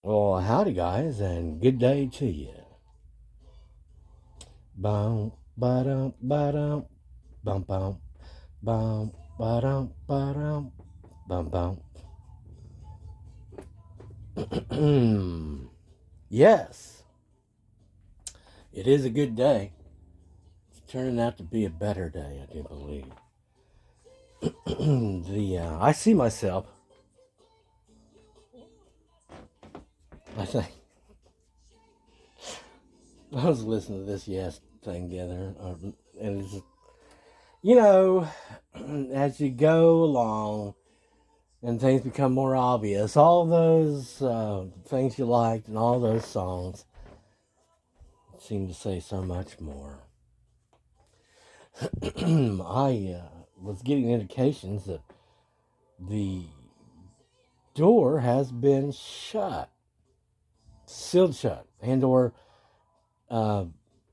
Well, howdy, guys, and good day to you. Bum, ba-dum, ba-dum, bum, bum, bum, ba-dum, ba-dum, bum, bum. Yes, it is a good day. It's turning out to be a better day, I do believe. I see myself. I think I was listening to this yes thing the other, and it's you know, as you go along and things become more obvious. All those things you liked and all those songs seem to say so much more. I was getting indications that the door has been shut, sealed shut, and/or uh,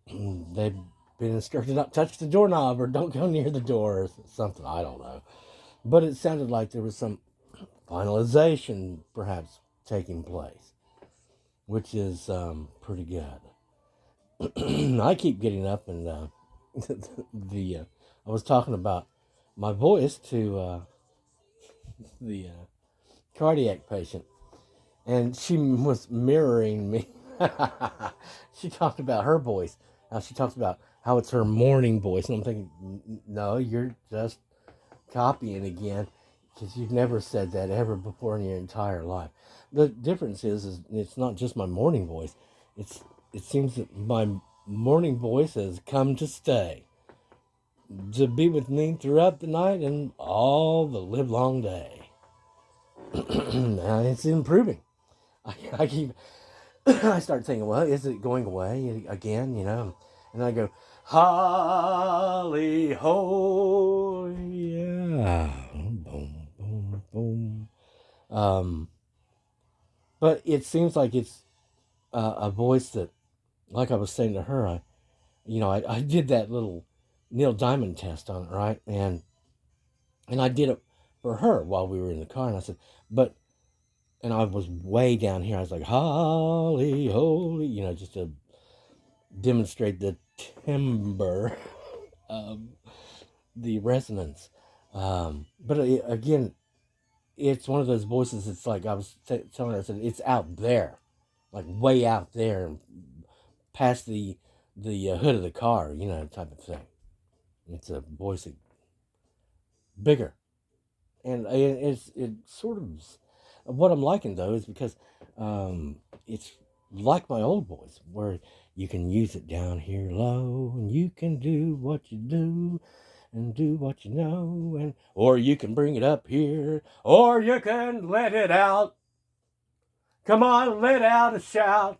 they've been instructed not to touch the doorknob or don't go near the door or something. I don't know, but it sounded like there was some finalization perhaps taking place, which is pretty good. I keep getting up and the I was talking about my voice to the cardiac patient, and she was mirroring me. She talked about her voice. Now she talks about how it's her morning voice, and I'm thinking, no, you're just copying again because you've never said that ever before in your entire life. The difference is it's not just my morning voice. It seems that my morning voice has come to stay, to be with me throughout the night and all the live long day. Now it's improving. I keep I start thinking, well, is it going away again? And I go, Holly ho, yeah, boom, boom, boom. Um, but it seems like it's a voice that, like I was saying to her, I did that little Neil Diamond test on it, right? And I did it for her while we were in the car, and I said, but and I was way down here. I was like, Holly, holy, just to demonstrate the timbre of the resonance. But again, it's one of those voices. It's like I was telling her, I said, it's out there, like way out there, past the hood of the car, type of thing. It's a voice bigger, and it sort of what I'm liking though is because it's like my old voice where you can use it down here low and you can do what you do and do what you know, and or you can bring it up here or you can let it out. Come on, let out a shout,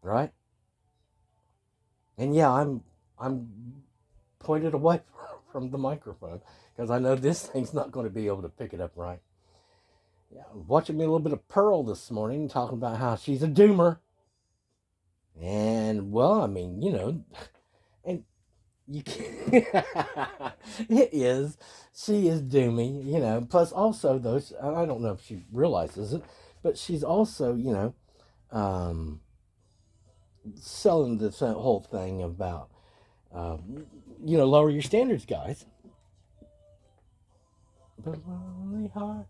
right? And yeah, I'm pointed away from the microphone because I know this thing's not going to be able to pick it up right. Yeah, watching me a little bit of Pearl this morning, talking about how she's a doomer. And well, I mean, and you can't. It is. She is doomy, Plus, also, though, I don't know if she realizes it, but she's also, um, selling this whole thing about, lower your standards, guys. But lonely heart,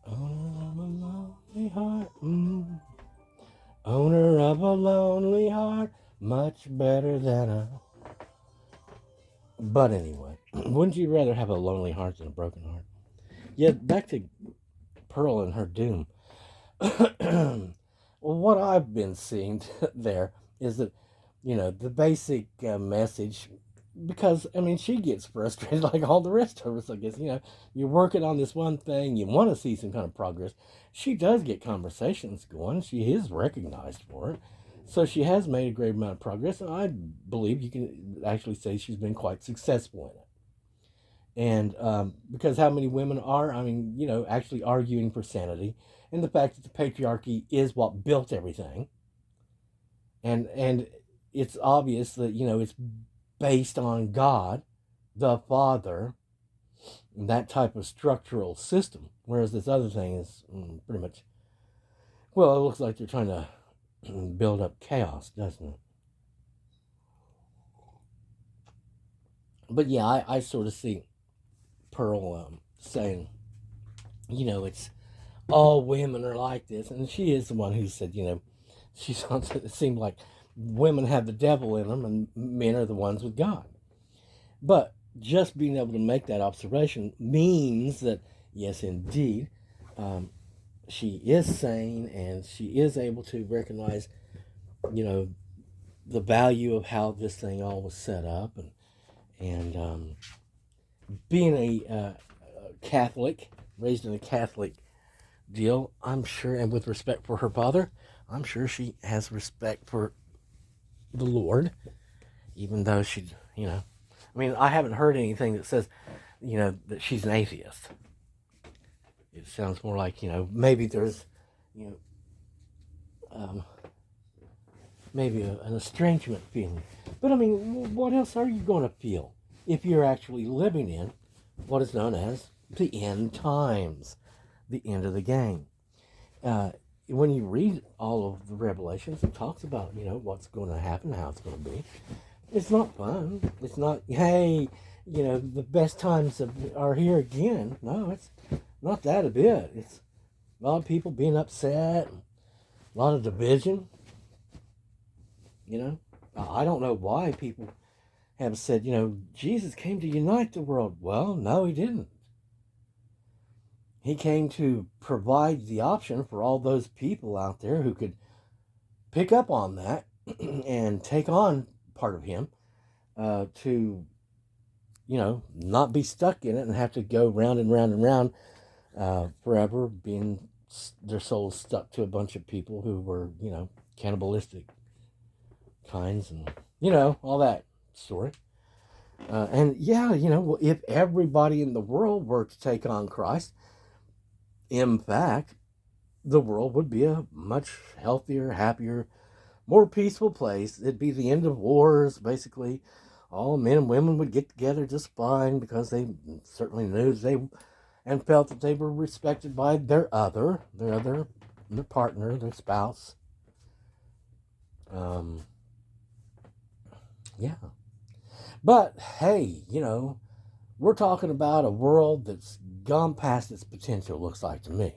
owner of a lonely heart. Owner of a lonely heart, much better than a. But anyway, wouldn't you rather have a lonely heart than a broken heart? Yeah, back to Pearl and her doom. Well, what I've been seeing there is that, the basic message, because, I mean, she gets frustrated like all the rest of us, I guess. You're working on this one thing, you want to see some kind of progress. She does get conversations going, she is recognized for it. So she has made a great amount of progress, and I believe you can actually say she's been quite successful in it. And because how many women are, I mean, actually arguing for sanity and the fact that the patriarchy is what built everything, and it's obvious that it's based on God, the Father, that type of structural system, whereas this other thing is pretty much, well, it looks like they're trying to build up chaos, doesn't it? But yeah, I sort of see Pearl saying, it's all women are like this, and she is the one who said, she thought it seemed like women have the devil in them, and men are the ones with God. But just being able to make that observation means that, yes, indeed, she is sane, and she is able to recognize, the value of how this thing all was set up, and being a Catholic, raised in a Catholic deal, I'm sure, and with respect for her father, I'm sure she has respect for the Lord, even though she, I haven't heard anything that says, that she's an atheist. It sounds more like, maybe there's, maybe an estrangement feeling. But what else are you going to feel if you're actually living in what is known as the end times, the end of the game? When you read all of the Revelations, it talks about, what's going to happen, how it's going to be. It's not fun. It's not, hey, the best times are here again. No, it's not that a bit. It's a lot of people being upset, a lot of division. I don't know why people have said, Jesus came to unite the world. Well, no, he didn't. He came to provide the option for all those people out there who could pick up on that and take on part of him to, not be stuck in it and have to go round and round and round forever, being their souls stuck to a bunch of people who were, cannibalistic kinds and, all that story. And yeah, if everybody in the world were to take on Christ, in fact, the world would be a much healthier, happier, more peaceful place. It'd be the end of wars, basically. All men and women would get together just fine because they certainly knew and felt that they were respected by their partner, their spouse. Yeah. But hey, we're talking about a world that's gone past its potential, looks like to me.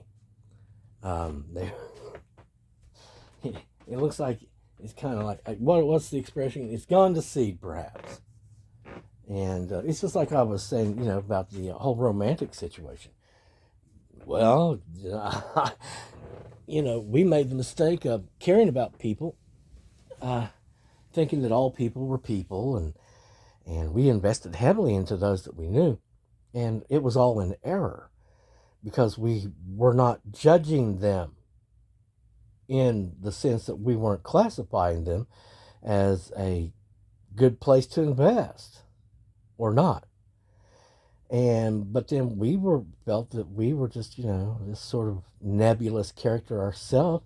It looks like it's kind of like what's the expression? It's gone to seed, perhaps. And it's just like I was saying, about the whole romantic situation. Well, we made the mistake of caring about people, thinking that all people were people, and we invested heavily into those that we knew. And it was all in error because we were not judging them in the sense that we weren't classifying them as a good place to invest or not. But then felt that we were just, this sort of nebulous character ourselves,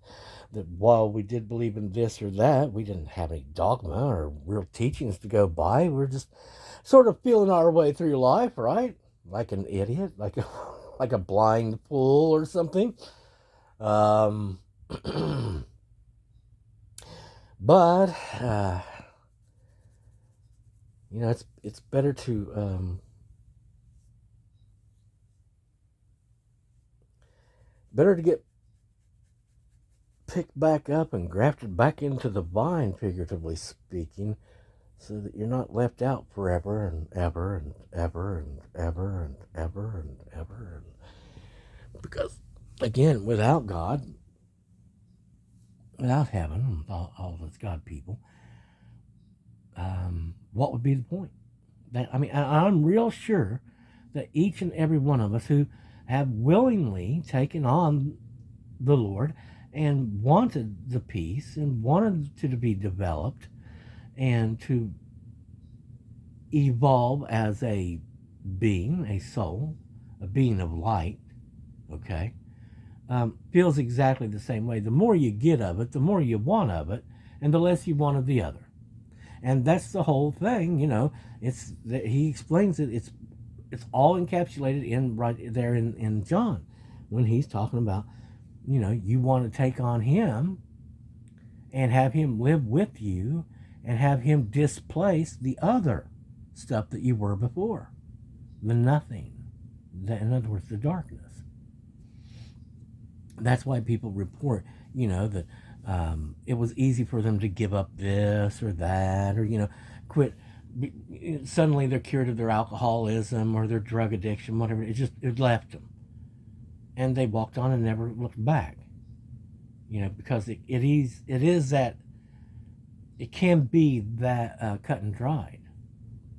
that while we did believe in this or that, we didn't have any dogma or real teachings to go by. We're just sort of feeling our way through life, right? Like an idiot, like a blind fool or something. But it's better to get picked back up and grafted back into the vine, figuratively speaking, so that you're not left out forever and ever and ever and ever and ever and ever. Because, again, without God, without heaven, all those God people, what would be the point? I'm real sure that each and every one of us who have willingly taken on the Lord and wanted the peace and wanted to be developed and to evolve as a being, a soul, a being of light, okay, feels exactly the same way. The more you get of it, the more you want of it, and the less you want of the other. And that's the whole thing, he explains it. It's it's all encapsulated in right there in John, when he's talking about, you want to take on him and have him live with you and have him displace the other stuff that you were before, the nothing, in other words, the darkness. That's why people report, that it was easy for them to give up this or that, or, quit. Suddenly they're cured of their alcoholism or their drug addiction, whatever. It left them. And they walked on and never looked back. Because it is that, it can be that cut and dried.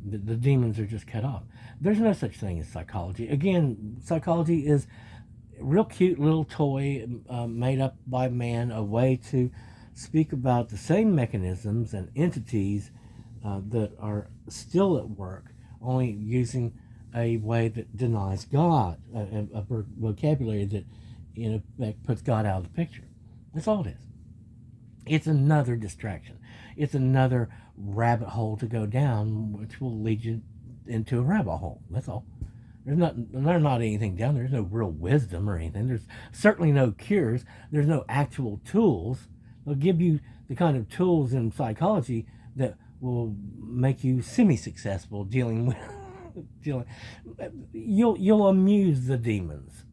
The demons are just cut off. There's no such thing as psychology. Again, psychology is a real cute little toy made up by man, a way to speak about the same mechanisms and entities that are still at work, only using a way that denies God, a vocabulary that in effect puts God out of the picture. That's all it is. It's another distraction. It's another rabbit hole to go down, which will lead you into a rabbit hole. That's all. There's not anything down there. There's no real wisdom or anything. There's certainly no cures. There's no actual tools. They'll give you the kind of tools in psychology that will make you semi-successful dealing with you'll amuse the demons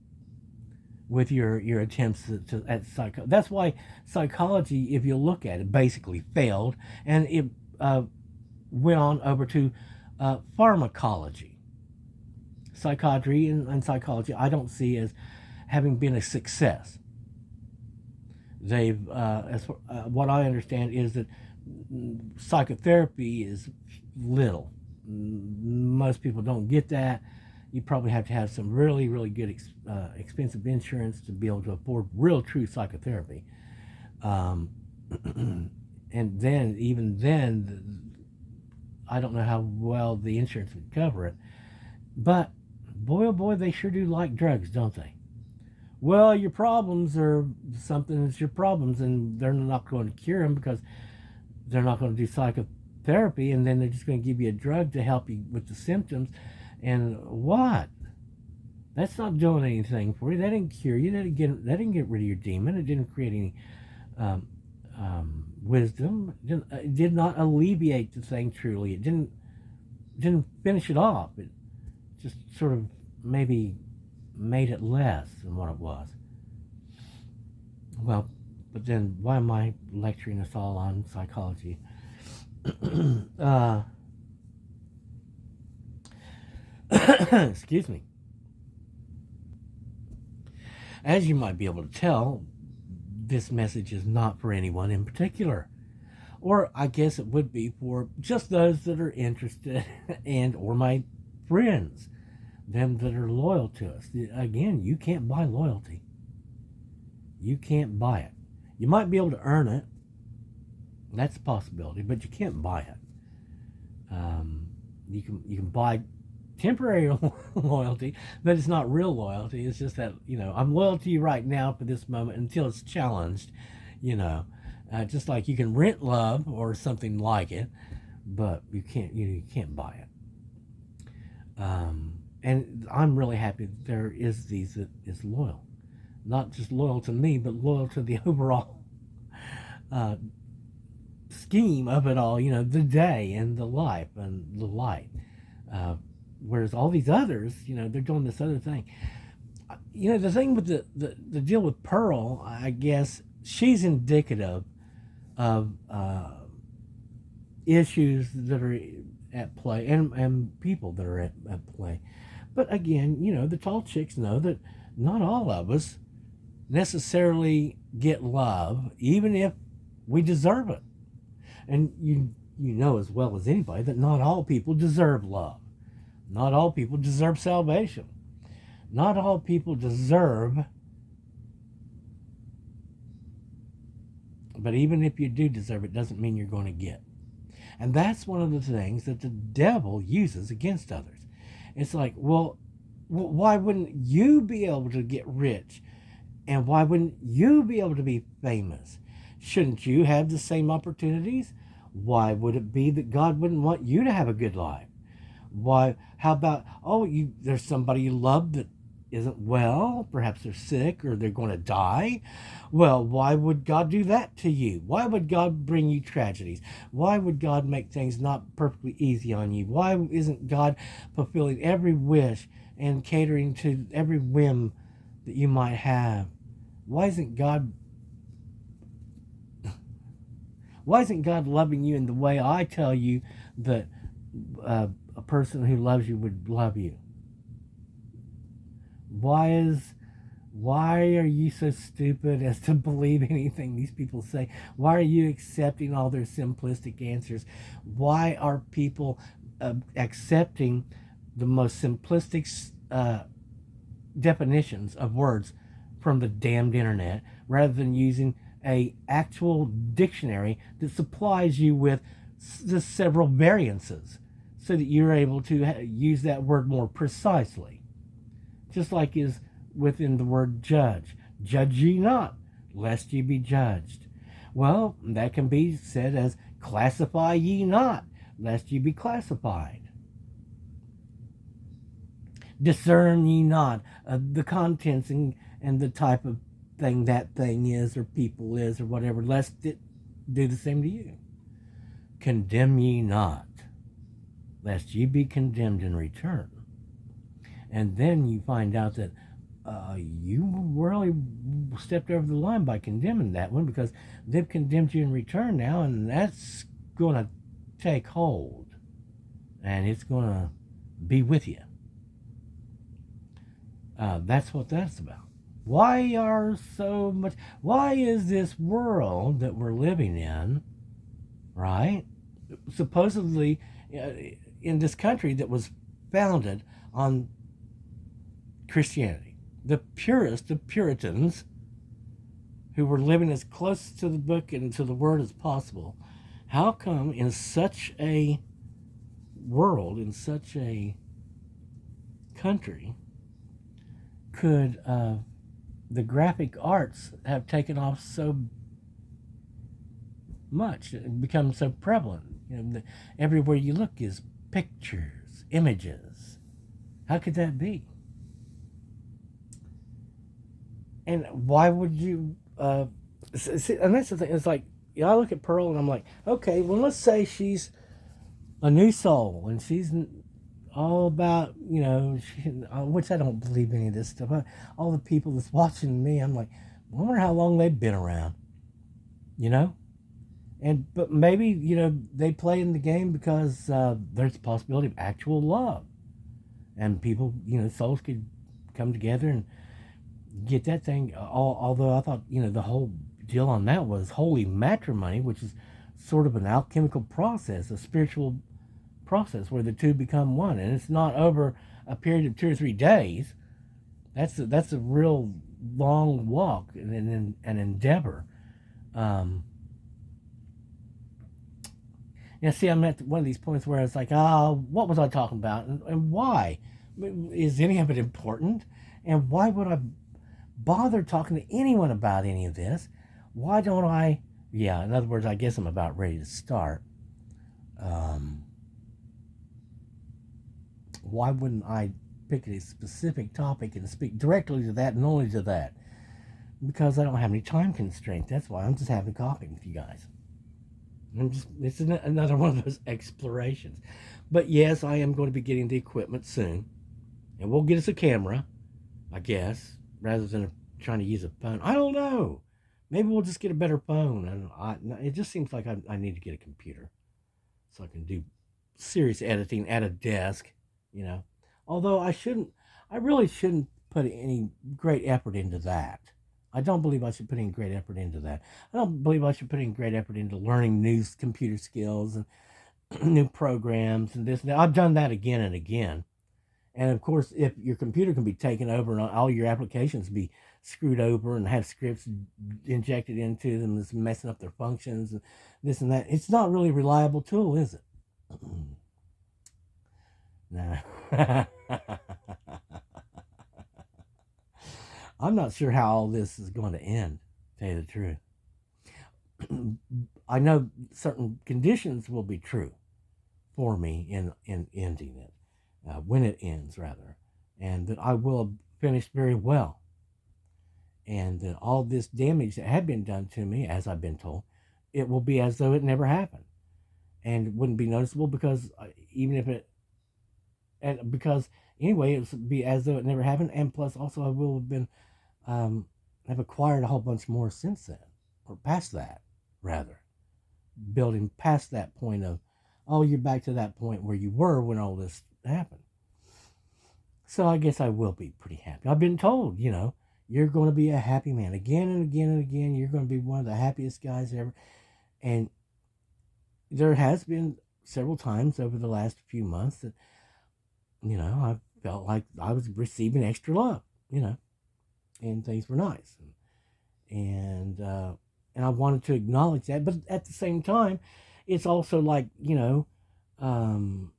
with your attempts at psycho. That's why psychology, if you look at it, basically failed, and it went on over to pharmacology. Psychiatry and psychology, I don't see as having been a success. They've, what I understand is that psychotherapy is little. Most people don't get that. You probably have to have some really, really good expensive insurance to be able to afford real, true psychotherapy. And then, even then, I don't know how well the insurance would cover it. But boy, oh boy, they sure do like drugs, don't they? Well, your problems are something that's your problems, and they're not going to cure them because they're not going to do psychotherapy, and then they're just going to give you a drug to help you with the symptoms. And what? That's not doing anything for you. That didn't cure you. That didn't get rid of your demon. It didn't create any wisdom. It did not alleviate the thing truly. It didn't finish it off. It just sort of maybe made it less than what it was. Well, but then why am I lecturing us all on psychology? Excuse me. As you might be able to tell, this message is not for anyone in particular. Or I guess it would be for just those that are interested and or my friends, them that are loyal to us. Again, you can't buy loyalty. You can't buy it. You might be able to earn it. That's a possibility, but you can't buy it. You can buy temporary loyalty, but it's not real loyalty. It's just that, I'm loyal to you right now for this moment until it's challenged, just like you can rent love or something like it, but you can't buy it. And I'm really happy that there is these that is loyal, not just loyal to me, but loyal to the overall scheme of it all, the day and the life and the light. Whereas all these others, they're doing this other thing. The thing with the deal with Pearl, I guess, she's indicative of issues that are at play and people that are at play. But again, the tall chicks know that not all of us necessarily get love, even if we deserve it. And you know as well as anybody that not all people deserve love. Not all people deserve salvation. Not all people deserve. But even if you do deserve it, doesn't mean you're going to get. And that's one of the things that the devil uses against others. It's like, well, why wouldn't you be able to get rich? And why wouldn't you be able to be famous? Shouldn't you have the same opportunities? Why would it be that God wouldn't want you to have a good life? Why? How about, there's somebody you love that isn't well, perhaps they're sick or they're going to die. Well, why would God do that to you? Why would God bring you tragedies? Why would God make things not perfectly easy on you? Why isn't God fulfilling every wish and catering to every whim that you might have? Why isn't God why isn't God loving you in the way I tell you that a person who loves you would love you? Why is why are you so stupid as to believe anything these people say? Why are you accepting all their simplistic answers? Why are people accepting the most simplistic definitions of words from the damned internet rather than using a actual dictionary that supplies you with the several variances so that you're able to use that word more precisely? Just like is within the word judge. Judge ye not, lest ye be judged. Well, that can be said as classify ye not, lest ye be classified. Discern ye not the contents and the type of thing that thing is or people is or whatever, lest it do the same to you. Condemn ye not, lest ye be condemned in return. And then you find out that you really stepped over the line by condemning that one, because they've condemned you in return now, and that's going to take hold and it's going to be with you. That's what that's about. Why is this world that we're living in, right, supposedly in this country that was founded on Christianity, the purest of Puritans who were living as close to the book and to the word as possible, how come in such a world, in such a country, could the graphic arts have taken off so much and become so prevalent? Everywhere you look is pictures, images. How could that be? And why would you? See, and that's the thing. It's like, I look at Pearl and I'm like, okay, well, let's say she's a new soul and she's all about, which I don't believe any of this stuff. All the people that's watching me, I'm like, I wonder how long they've been around, but maybe, they play in the game because there's a possibility of actual love, and people, souls could come together and get that thing. Although I thought, the whole deal on that was holy matrimony, which is sort of an alchemical process, a spiritual process where the two become one, and it's not over a period of 2 or 3 days. That's a real long walk and an endeavor. See, I'm at one of these points where it's like, what was I talking about, and why? Is any of it important? And why would I bother talking to anyone about any of this? Why don't I? Yeah, in other words, I guess I'm about ready to start. Why wouldn't I pick a specific topic and speak directly to that and only to that? Because I don't have any time constraint. That's why I'm just having coffee with you guys. It's another one of those explorations. But yes, I am going to be getting the equipment soon. And we'll get us a camera, I guess, rather than trying to use a phone. I don't know. Maybe we'll just get a better phone. It just seems like I need to get a computer so I can do serious editing at a desk, Although I really shouldn't put any great effort into that. I don't believe I should put any great effort into that. I don't believe I should put any great effort into learning new computer skills and new programs and this and that. I've done that again and again. And of course, if your computer can be taken over and all your applications be screwed over and have scripts injected into them that's messing up their functions and this and that, it's not really a reliable tool, is it? No. I'm not sure how all this is going to end, to tell you the truth. I know certain conditions will be true for me in ending it. when it ends, rather, and that I will have finished very well, and that all this damage that had been done to me, as I've been told, it will be as though it never happened, and it wouldn't be noticeable because even if it, and because anyway, it would be as though it never happened, and plus also I will have been, um, have acquired a whole bunch more since then, or past that, rather, building past that point of, oh, you're back to that point where you were when all this happened. So I guess I will be pretty happy. I've been told, you're going to be a happy man again and again and again. You're going to be one of the happiest guys ever. And there has been several times over the last few months that, I felt like I was receiving extra love, and things were nice. And I wanted to acknowledge that. But at the same time, it's also like, um,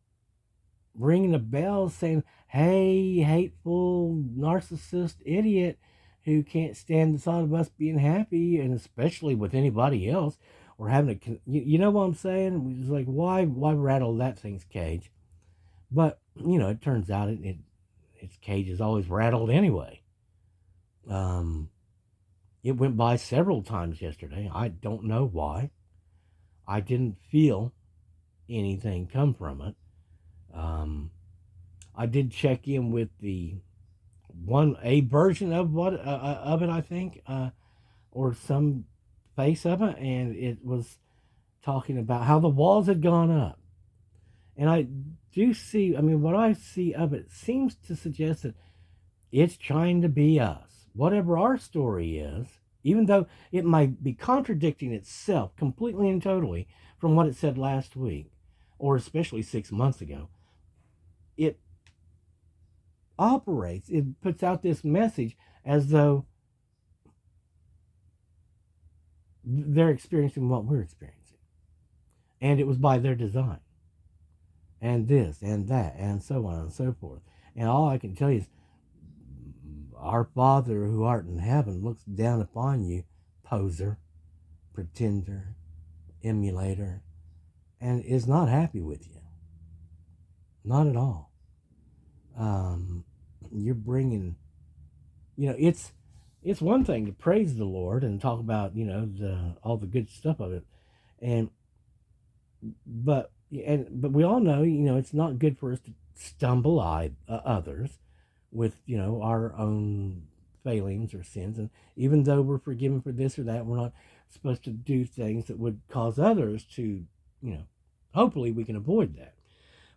ringing a bell saying, hey, hateful, narcissist idiot who can't stand the thought of us being happy, and especially with anybody else, or having a, you know what I'm saying? It's like, why rattle that thing's cage? But, it turns out its cage is always rattled anyway. It went by several times yesterday. I don't know why. I didn't feel anything come from it. I did check in with a version of of it, I think, or some face of it, and it was talking about how the walls had gone up. And I do see, what I see of it seems to suggest that it's trying to be us. Whatever our story is, even though it might be contradicting itself completely and totally from what it said last week, or especially 6 months ago, it operates, it puts out this message as though they're experiencing what we're experiencing. And it was by their design. And this and that and so on and so forth. And all I can tell you is, our Father who art in heaven looks down upon you, poser, pretender, emulator, and is not happy with you. Not at all. You're bringing, it's one thing to praise the Lord and talk about, all the good stuff of it, but we all know, it's not good for us to stumble others with, our own failings or sins. And even though we're forgiven for this or that, we're not supposed to do things that would cause others to, hopefully we can avoid that.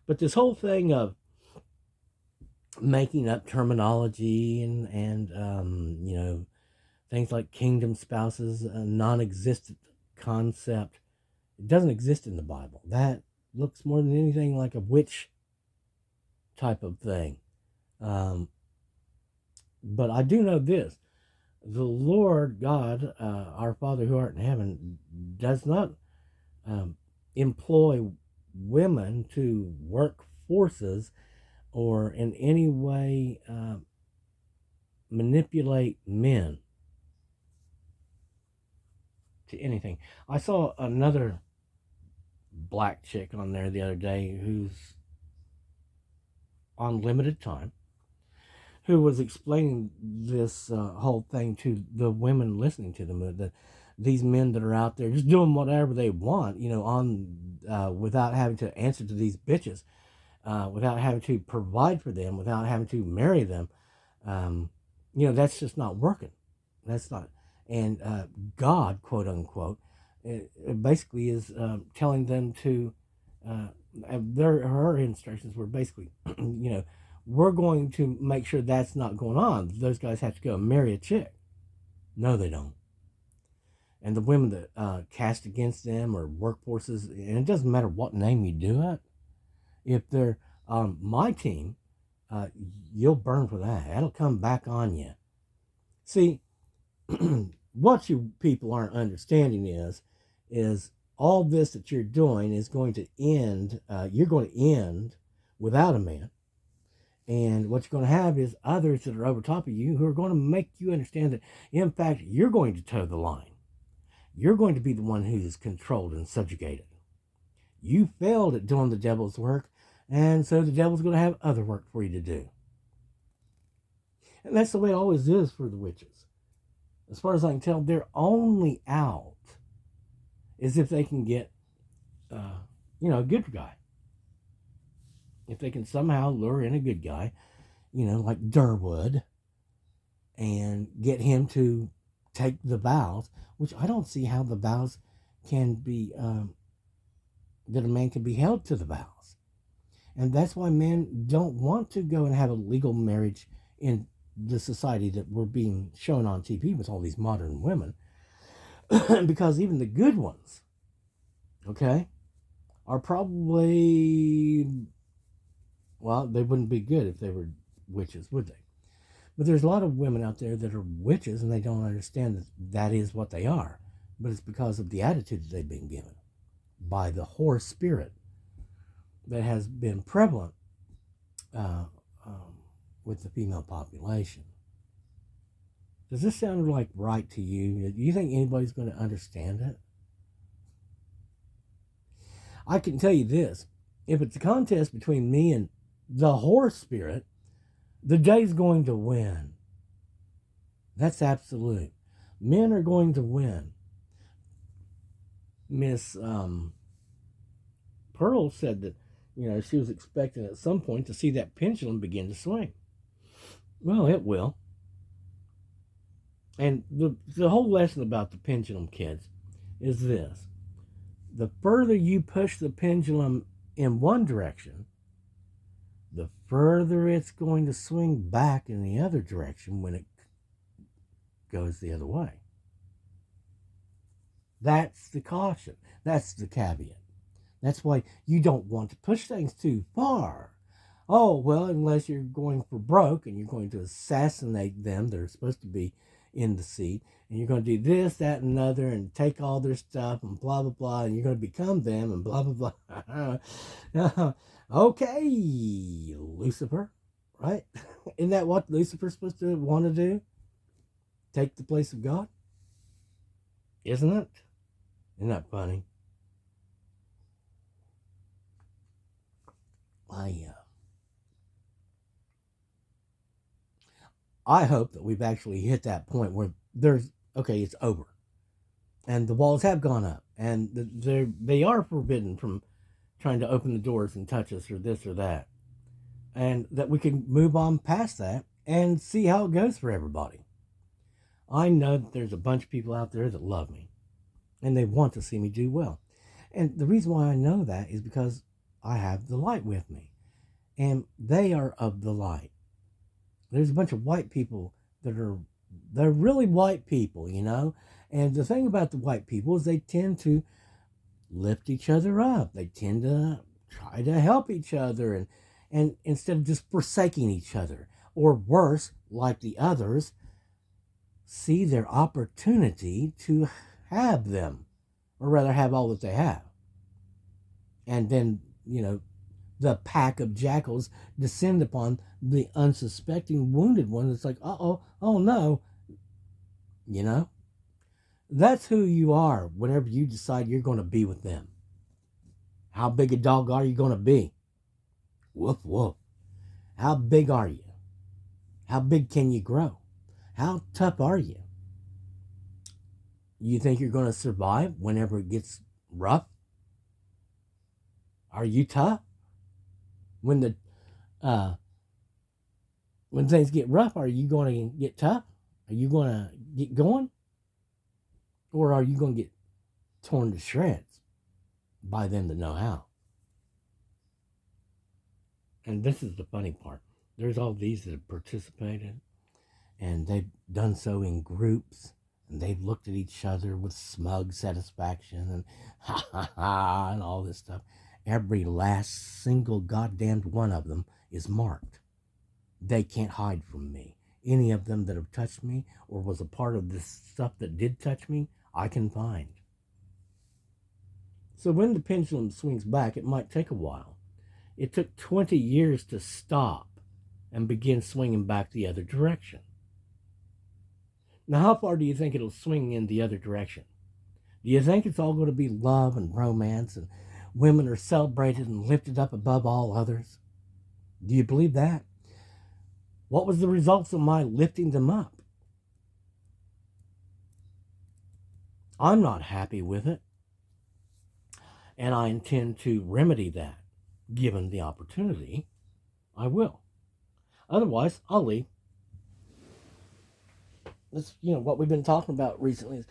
But this whole thing of making up terminology and things like kingdom spouses, a non-existent concept, it doesn't exist in the Bible. That looks more than anything like a witch type of thing. But I do know this: the Lord God, our Father who art in heaven, does not employ women to work forces or in any way manipulate men to anything. I saw another black chick on there the other day who's on limited time, who was explaining this whole thing to the women listening to them, that these men that are out there just doing whatever they want, without having to answer to these bitches, without having to provide for them, without having to marry them, that's just not working. That's not. And God, quote unquote, basically is telling them to, her instructions were basically, we're going to make sure that's not going on. Those guys have to go and marry a chick. No, they don't. And the women that cast against them or workforces, and it doesn't matter what name you do it, if they're on my team, you'll burn for that. That'll come back on you. See, what you people aren't understanding is all this that you're doing is going to end, you're going to end without a man. And what you're going to have is others that are over top of you who are going to make you understand that, in fact, you're going to toe the line. You're going to be the one who is controlled and subjugated. You failed at doing the devil's work, And so the devil's going to have other work for you to do. And that's the way it always is for the witches. As far as I can tell, they're only out is if they can get, a good guy. If they can somehow lure in a good guy, like Durwood, and get him to take the vows, which I don't see how the vows can be, that a man can be held to the vows. And that's why men don't want to go and have a legal marriage in the society that we're being shown on TV with all these modern women. Because even the good ones, okay, are probably, well, they wouldn't be good if they were witches, would they? But there's a lot of women out there that are witches and they don't understand that that is what they are. But it's because of the attitude that they've been given by the whore spirit that has been prevalent with the female population. Does this sound like right to you? Do you think anybody's going to understand it? I can tell you this. If it's a contest between me and the whore spirit, the day's going to win. That's absolute. Men are going to win. Miss Pearl said that, she was expecting at some point to see that pendulum begin to swing. Well, it will. And the whole lesson about the pendulum, kids, is this. The further you push the pendulum in one direction, the further it's going to swing back in the other direction when it goes the other way. That's the caution. That's the caveat. That's why you don't want to push things too far. Oh, well, unless you're going for broke and you're going to assassinate them, they're supposed to be in the seat, and you're going to do this, that, and another, and take all their stuff, and blah, blah, blah, and you're going to become them, and blah, blah, blah. Okay, Lucifer, right? Isn't that what Lucifer's supposed to want to do? Take the place of God? Isn't it? Isn't that funny? I hope that we've actually hit that point where it's over. And the walls have gone up. And they are forbidden from trying to open the doors and touch us or this or that. And that we can move on past that and see how it goes for everybody. I know that there's a bunch of people out there that love me. And they want to see me do well. And the reason why I know that is because I have the light with me. And they are of the light. There's a bunch of white people they're really white people, And the thing about the white people is they tend to lift each other up. They tend to try to help each other and instead of just forsaking each other. Or worse, like the others, see their opportunity to have them. Or rather have all that they have. And then, the pack of jackals descend upon the unsuspecting wounded one. It's like, oh no. That's who you are whenever you decide you're going to be with them. How big a dog are you going to be? Woof, woof. How big are you? How big can you grow? How tough are you? You think you're going to survive whenever it gets rough? Are you tough? When things get rough, are you going to get tough? Are you going to get going? Or are you going to get torn to shreds by them that know how? And this is the funny part. There's all these that have participated, and they've done so in groups, and they've looked at each other with smug satisfaction and ha ha ha and all this stuff. Every last single goddamned one of them is marked. They can't hide from me. Any of them that have touched me or was a part of this stuff that did touch me, I can find. So when the pendulum swings back, it might take a while. It took 20 years to stop and begin swinging back the other direction. Now, how far do you think it'll swing in the other direction? Do you think it's all going to be love and romance and women are celebrated and lifted up above all others? Do you believe that? What was the results of my lifting them up? I'm not happy with it. And I intend to remedy that. Given the opportunity, I will. Otherwise, I'll leave. That's, what we've been talking about recently is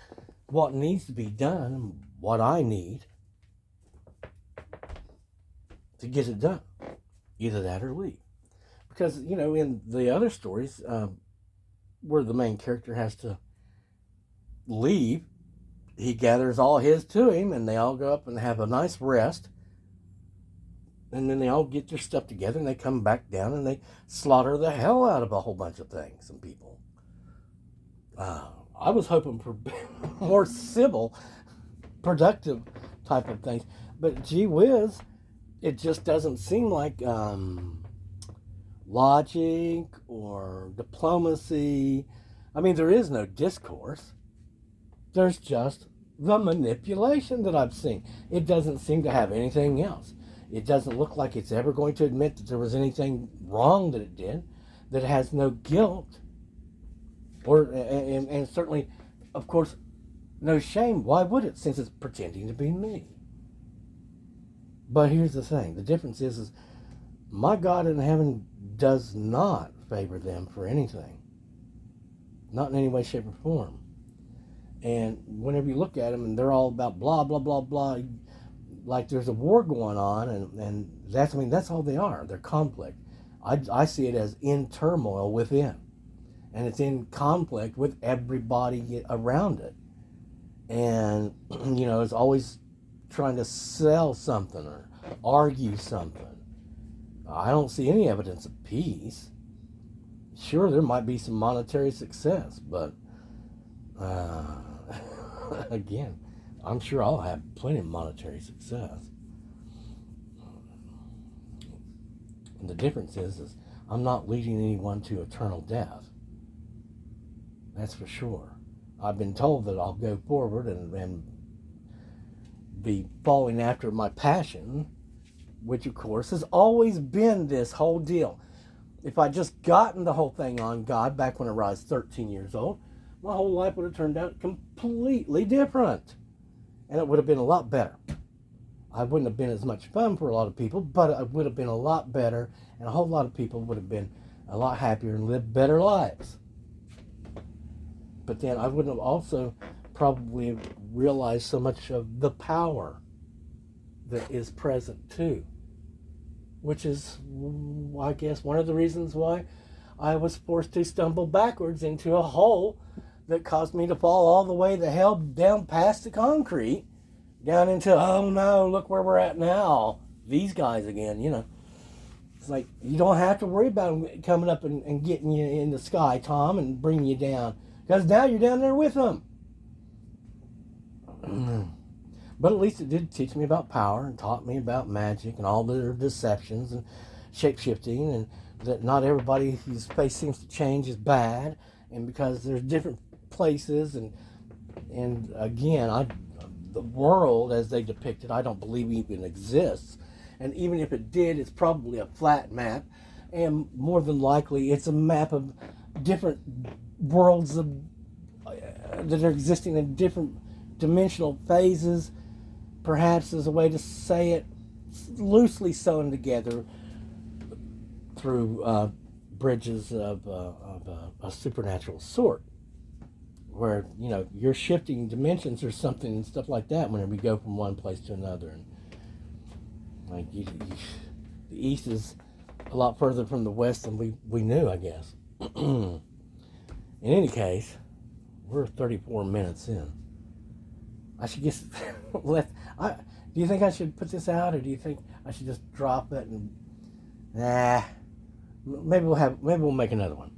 what needs to be done and what I need to get it done. Either that or leave. Because, in the other stories, where the main character has to leave, he gathers all his to him and they all go up and have a nice rest. And then they all get their stuff together and they come back down and they slaughter the hell out of a whole bunch of things and people. I was hoping for more civil, productive type of things. But gee whiz, it just doesn't seem like logic or diplomacy. I mean, there is no discourse. There's just the manipulation that I've seen. It doesn't seem to have anything else. It doesn't look like it's ever going to admit that there was anything wrong that it did, that it has no guilt, and certainly, of course, no shame. Why would it, since it's pretending to be me? But here's the thing. The difference is my God in heaven does not favor them for anything. Not in any way, shape, or form. And whenever you look at them and they're all about blah, blah, blah, blah, like there's a war going on, and that's all they are. They're conflict. I see it as in turmoil within. And it's in conflict with everybody around it. And, it's always trying to sell something or argue something. I don't see any evidence of peace. Sure, there might be some monetary success, but again, I'm sure I'll have plenty of monetary success. And the difference is I'm not leading anyone to eternal death. That's for sure. I've been told that I'll go forward and be following after my passion, which of course has always been this whole deal. If I just gotten the whole thing on God back when I was 13 years old, my whole life would have turned out completely different. And it would have been a lot better. I wouldn't have been as much fun for a lot of people, but it would have been a lot better, and a whole lot of people would have been a lot happier and lived better lives. But then I wouldn't have also probably realized so much of the power that is present too. Which is, I guess, one of the reasons why I was forced to stumble backwards into a hole that caused me to fall all the way the hell down past the concrete, down into, oh no, look where we're at now. These guys again, It's like, you don't have to worry about them coming up and getting you in the sky, Tom, and bringing you down. Because now you're down there with them. But at least it did teach me about power and taught me about magic and all their deceptions and shape-shifting, and that not everybody whose face seems to change is bad, and because there's different places, and again, the world as they depict it, I don't believe even exists. And even if it did, it's probably a flat map, and more than likely it's a map of different worlds that are existing in different dimensional phases, perhaps as a way to say it, loosely sewn together through bridges of a supernatural sort, where you're shifting dimensions or something and stuff like that whenever you go from one place to another. And like the east is a lot further from the west than we knew, I guess. In any case, we're 34 minutes in. I should just do you think I should put this out, or do you think I should just drop it and maybe we'll make another one.